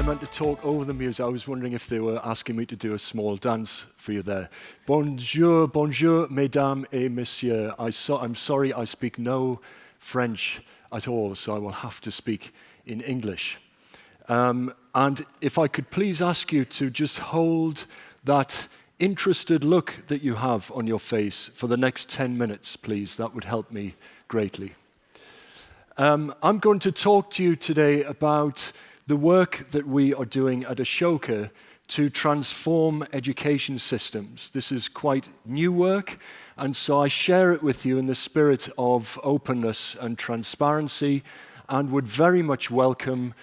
meant to talk over the music. I was wondering if they were asking me to do a small dance for you there. Bonjour, bonjour, mesdames et messieurs. I'm sorry I speak no French at all, so I will have to speak in English. And if I could please ask you to just hold that interested look that you have on your face for the next 10 minutes, please. That would help me greatly. I'm going to talk to you today about the work that we are doing at Ashoka to transform education systems. This is quite new work, and so I share it with you in the spirit of openness and transparency, and would very much welcome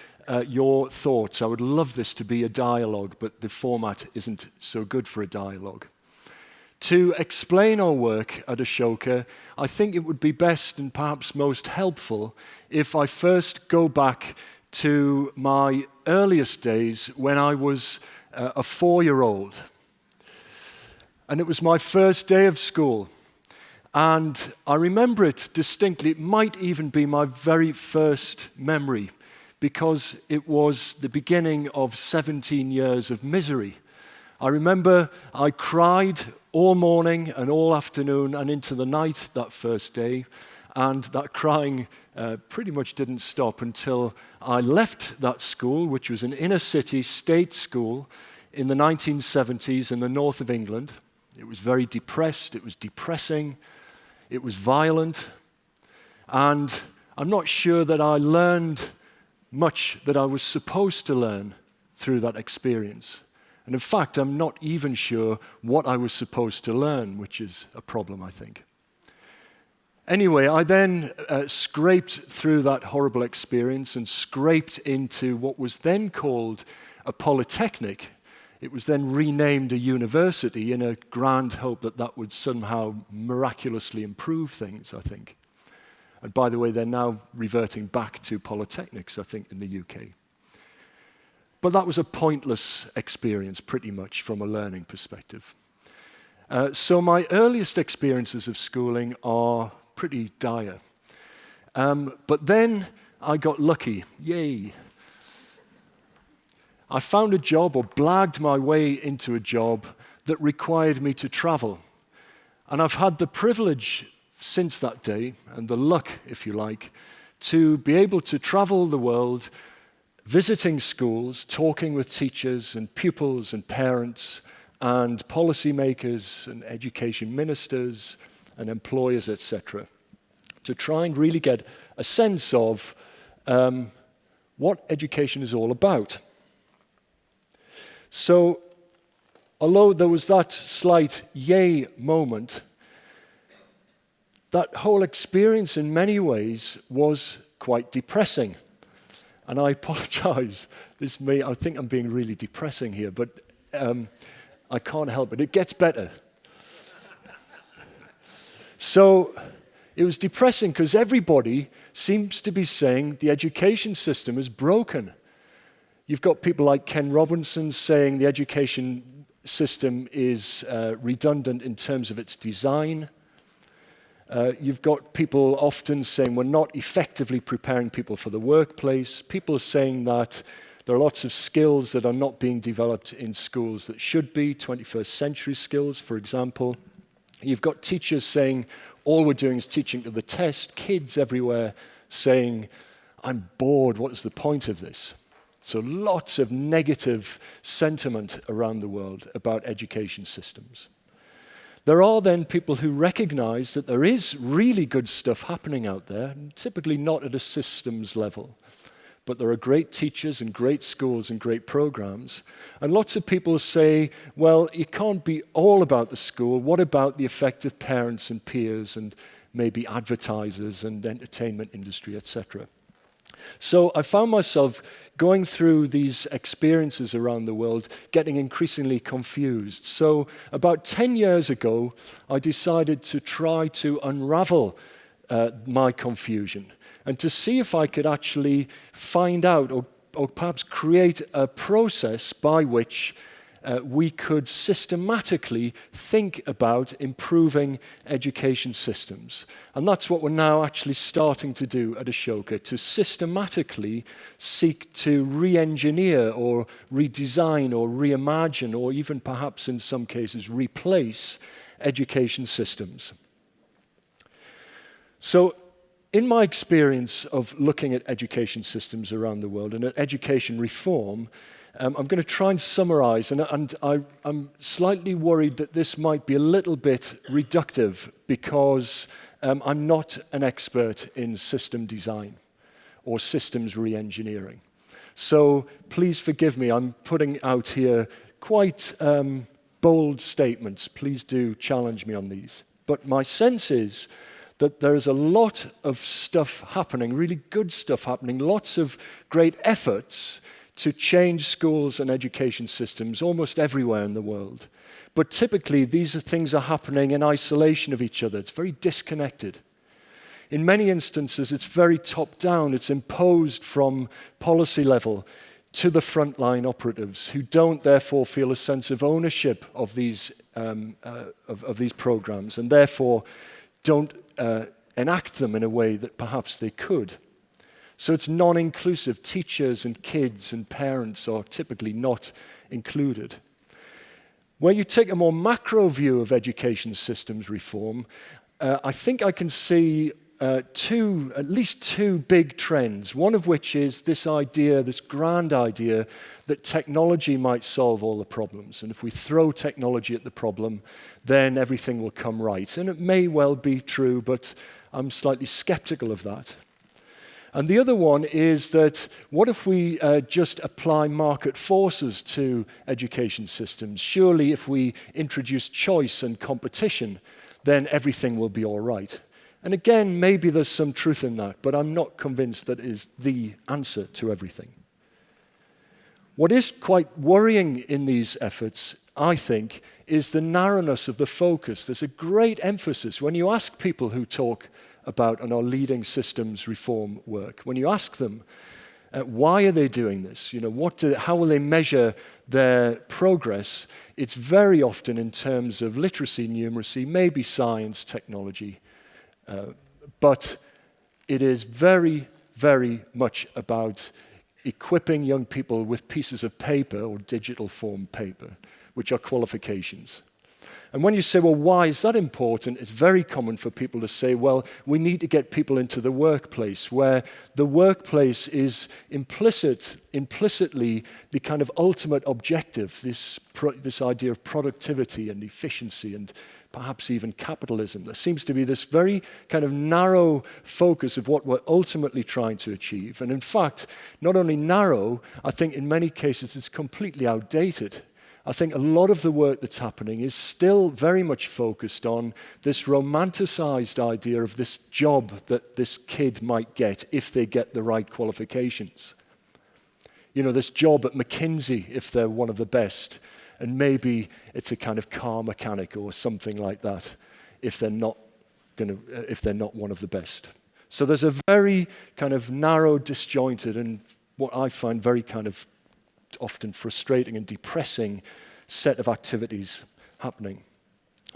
your thoughts. I would love this to be a dialogue, but the format isn't so good for a dialogue. To explain our work at Ashoka, I think it would be best and perhaps most helpful if I first go back to my earliest days when I was a 4-year-old. And it was my first day of school. And I remember it distinctly. It might even be my very first memory, because it was the beginning of 17 years of misery. I remember I cried all morning and all afternoon and into the night that first day, and that crying pretty much didn't stop until I left that school, which was an inner city state school in the 1970s in the north of England. It was very depressed, it was depressing, it was violent, and I'm not sure that I learned much that I was supposed to learn through that experience. And in fact, I'm not even sure what I was supposed to learn, which is a problem, I think. Anyway, I then scraped through that horrible experience and scraped into what was then called a polytechnic. It was then renamed a university in a grand hope that that would somehow miraculously improve things, I think. And by the way, they're now reverting back to polytechnics, I think, in the UK. But that was a pointless experience, pretty much, from a learning perspective. So my earliest experiences of schooling are pretty dire. But then I got lucky. Yay. I found a job, or blagged my way into a job, that required me to travel. And I've had the privilege since that day, and the luck, if you like, to be able to travel the world, visiting schools, talking with teachers and pupils and parents and policymakers and education ministers and employers, etc., to try and really get a sense of what education is all about. So, although there was that slight yay moment, that whole experience in many ways was quite depressing. And I apologize, I think I'm being really depressing here, but I can't help it. It gets better. So it was depressing because everybody seems to be saying the education system is broken. You've got people like Ken Robinson saying the education system is redundant in terms of its design. You've got people often saying we're not effectively preparing people for the workplace. People saying that there are lots of skills that are not being developed in schools that should be, 21st century skills, for example. You've got teachers saying all we're doing is teaching to the test. Kids everywhere saying, I'm bored, what is the point of this? So lots of negative sentiment around the world about education systems. There are then people who recognize that there is really good stuff happening out there, typically not at a systems level. But there are great teachers and great schools and great programs. And lots of people say, well, it can't be all about the school. What about the effect of parents and peers and maybe advertisers and entertainment industry, etc.? So I found myself going through these experiences around the world, getting increasingly confused. So about 10 years ago, I decided to try to unravel my confusion and to see if I could actually find out or perhaps create a process by which we could systematically think about improving education systems. And that's what we're now actually starting to do at Ashoka, to systematically seek to re-engineer or redesign or reimagine or even perhaps in some cases replace education systems. So in my experience of looking at education systems around the world and at education reform, I'm going to try and summarize, and I'm slightly worried that this might be a little bit reductive because I'm not an expert in system design or systems re-engineering. So please forgive me, I'm putting out here quite bold statements. Please do challenge me on these. But my sense is that there is a lot of stuff happening, really good stuff happening, lots of great efforts to change schools and education systems almost everywhere in the world. But typically, these things are happening in isolation of each other. It's very disconnected. In many instances, it's very top-down. It's imposed from policy level to the frontline operatives who don't, therefore, feel a sense of ownership of these programs and, therefore, don't enact them in a way that perhaps they could. So it's non-inclusive. Teachers and kids and parents are typically not included. When you take a more macro view of education systems reform, I think I can see at least two big trends, one of which is this idea, this grand idea, that technology might solve all the problems. And if we throw technology at the problem, then everything will come right. And it may well be true, but I'm slightly skeptical of that. And the other one is that what if we just apply market forces to education systems? Surely if we introduce choice and competition, then everything will be all right. And again, maybe there's some truth in that, but I'm not convinced that is the answer to everything. What is quite worrying in these efforts, I think, is the narrowness of the focus. There's a great emphasis. When you ask people who talk about and are leading systems reform work, when you ask them, why are they doing this? You know, how will they measure their progress? It's very often in terms of literacy, numeracy, maybe science, technology. But it is very, very much about equipping young people with pieces of paper or digital form paper, which are qualifications. And when you say, well, why is that important? It's very common for people to say, well, we need to get people into the workplace, where the workplace is implicitly the kind of ultimate objective, this idea of productivity and efficiency and perhaps even capitalism. There seems to be this very kind of narrow focus of what we're ultimately trying to achieve. And in fact, not only narrow, I think in many cases it's completely outdated. I think a lot of the work that's happening is still very much focused on this romanticized idea of this job that this kid might get if they get the right qualifications. You know, this job at McKinsey if they're one of the best, and maybe it's a kind of car mechanic or something like that if they're not one of the best. So there's a very kind of narrow, disjointed, and what I find very kind of often frustrating and depressing set of activities happening.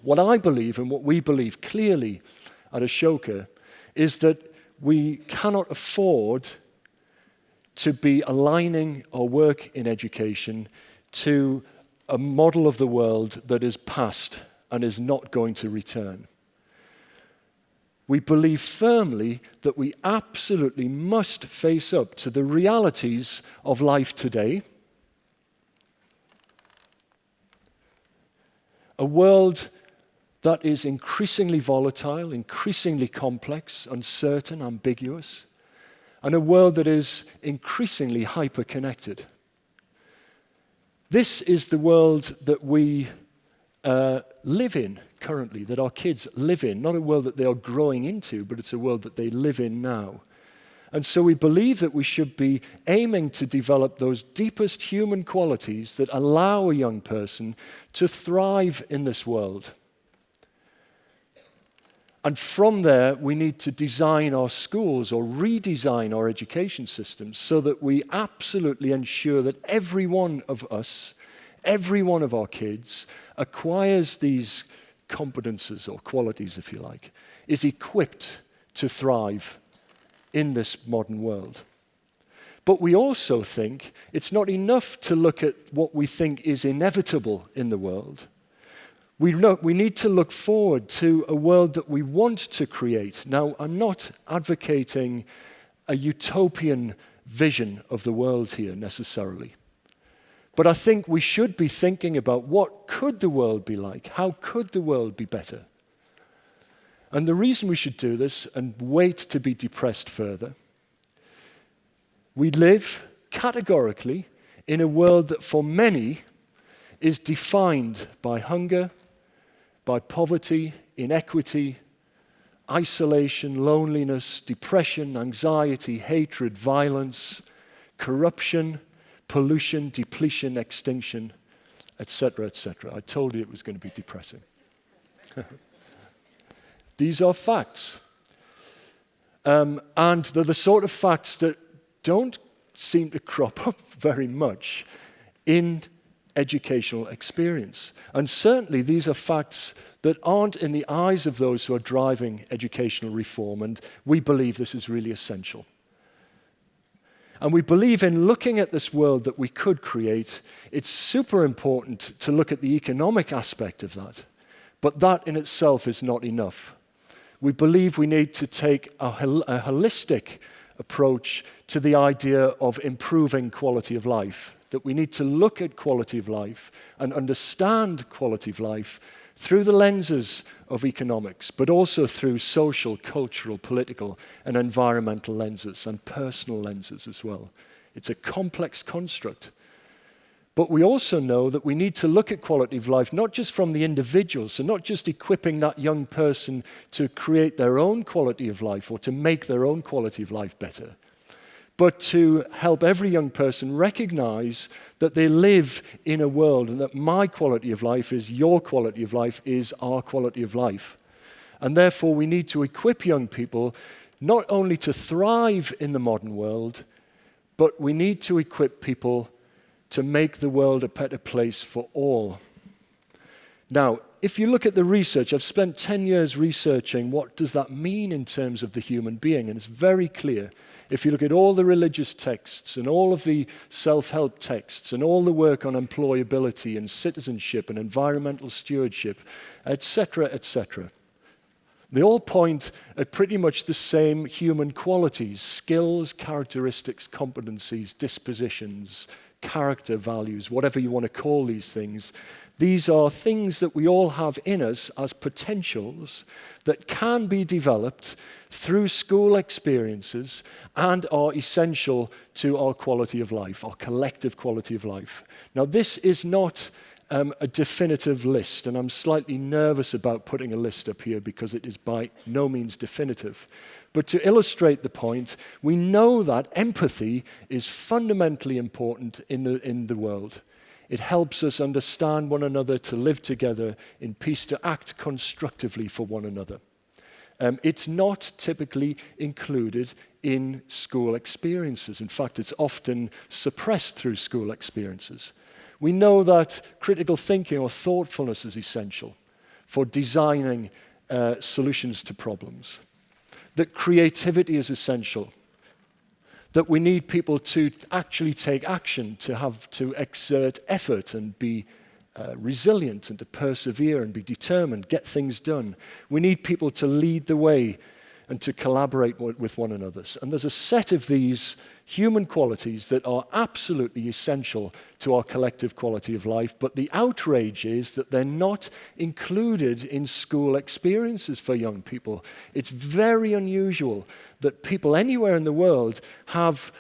What I believe and what we believe clearly at Ashoka is that we cannot afford to be aligning our work in education to a model of the world that is past and is not going to return. We believe firmly that we absolutely must face up to the realities of life today. A world that is increasingly volatile, increasingly complex, uncertain, ambiguous, and a world that is increasingly hyper-connected. This is the world that we live in currently, that our kids live in, not a world that they are growing into, but it's a world that they live in now. And so we believe that we should be aiming to develop those deepest human qualities that allow a young person to thrive in this world. And from there, we need to design our schools or redesign our education systems so that we absolutely ensure that every one of us, Every one of our kids acquires these competences or qualities, if you like, is equipped to thrive in this modern world. But we also think it's not enough to look at what we think is inevitable in the world. We need to look forward to a world that we want to create. Now, I'm not advocating a utopian vision of the world here necessarily. But I think we should be thinking about what could the world be like? How could the world be better? And the reason we should do this and wait to be depressed further, we live categorically in a world that for many is defined by hunger, by poverty, inequity, isolation, loneliness, depression, anxiety, hatred, violence, corruption, pollution, depletion, extinction, etc., etc. I told you it was going to be depressing. These are facts. And they're the sort of facts that don't seem to crop up very much in educational experience. And certainly these are facts that aren't in the eyes of those who are driving educational reform, and we believe this is really essential. And we believe in looking at this world that we could create, it's super important to look at the economic aspect of that. But that in itself is not enough. We believe we need to take a holistic approach to the idea of improving quality of life, that we need to look at quality of life and understand quality of life through the lenses of economics, but also through social, cultural, political, and environmental lenses, and personal lenses as well. It's a complex construct. But we also know that we need to look at quality of life not just from the individual, so not just equipping that young person to create their own quality of life or to make their own quality of life better, but to help every young person recognize that they live in a world and that my quality of life is your quality of life is our quality of life. And therefore we need to equip young people not only to thrive in the modern world, but we need to equip people to make the world a better place for all. Now, if you look at the research, I've spent 10 years researching what does that mean in terms of the human being, and it's very clear. If you look at all the religious texts and all of the self-help texts and all the work on employability and citizenship and environmental stewardship, etc., they all point at pretty much the same human qualities: skills, characteristics, competencies, dispositions, character, values, whatever you want to call these things. These are things that we all have in us as potentials that can be developed through school experiences and are essential to our quality of life, our collective quality of life. Now, this is not a definitive list, and I'm slightly nervous about putting a list up here because it is by no means definitive. But to illustrate the point, we know that empathy is fundamentally important in the world. It helps us understand one another, to live together in peace, to act constructively for one another. It's not typically included in school experiences. In fact, it's often suppressed through school experiences. We know that critical thinking or thoughtfulness is essential for designing solutions to problems, that creativity is essential, that we need people to actually take action, to have to exert effort and be resilient and to persevere and be determined, get things done. We need people to lead the way and to collaborate with one another. And there's a set of these human qualities that are absolutely essential to our collective quality of life, but the outrage is that they're not included in school experiences for young people. It's very unusual that people anywhere in the world have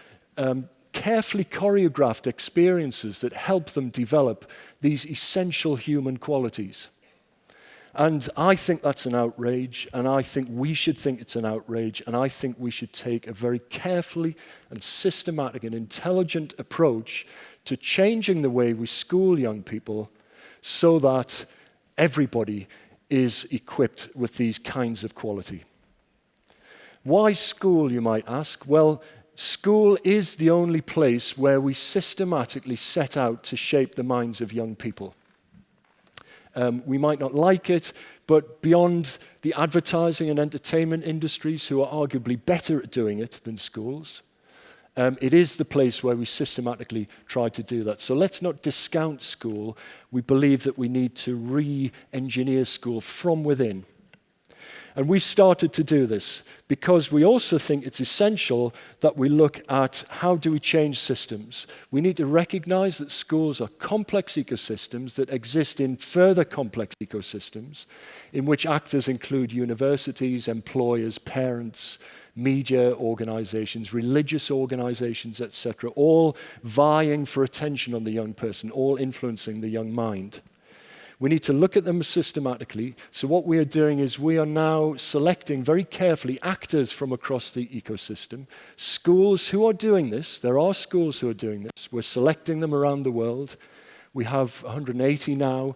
carefully choreographed experiences that help them develop these essential human qualities. And I think that's an outrage, and I think we should think it's an outrage, and I think we should take a very carefully and systematic and intelligent approach to changing the way we school young people so that everybody is equipped with these kinds of quality. Why school, you might ask? Well, School is the only place where we systematically set out to shape the minds of young people. We might not like it, but beyond the advertising and entertainment industries, who are arguably better at doing it than schools, it is the place where we systematically try to do that. So let's not discount school. We believe that we need to re-engineer school from within. And we've started to do this because we also think it's essential that we look at how do we change systems. We need to recognize that schools are complex ecosystems that exist in further complex ecosystems in which actors include universities, employers, parents, media organizations, religious organizations, etc., all vying for attention on the young person, all influencing the young mind. We need to look at them systematically. So what we are doing is we are now selecting very carefully actors from across the ecosystem, schools who are doing this. There are schools who are doing this. We're selecting them around the world. We have 180 now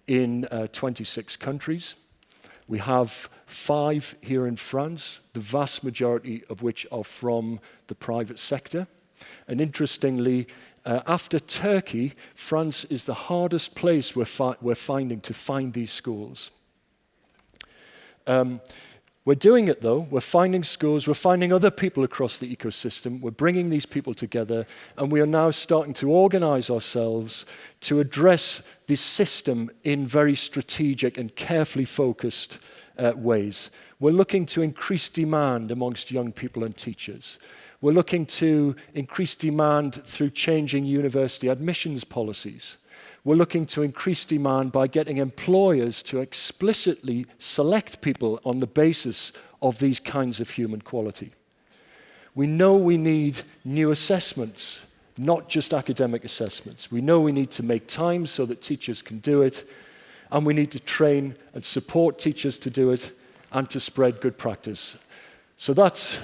in 26 countries. We have 5 here in France, the vast majority of which are from the private sector. And interestingly, after Turkey, France is the hardest place we're finding to find these schools. We're doing it though, we're finding schools, we're finding other people across the ecosystem, we're bringing these people together, and we are now starting to organize ourselves to address this system in very strategic and carefully focused ways. We're looking to increase demand amongst young people and teachers. We're looking to increase demand through changing university admissions policies. We're looking to increase demand by getting employers to explicitly select people on the basis of these kinds of human quality. We know we need new assessments, not just academic assessments. We know we need to make time so that teachers can do it, and we need to train and support teachers to do it and to spread good practice. So that's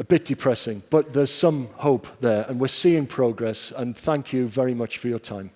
a bit depressing, but there's some hope there, and we're seeing progress, and thank you very much for your time.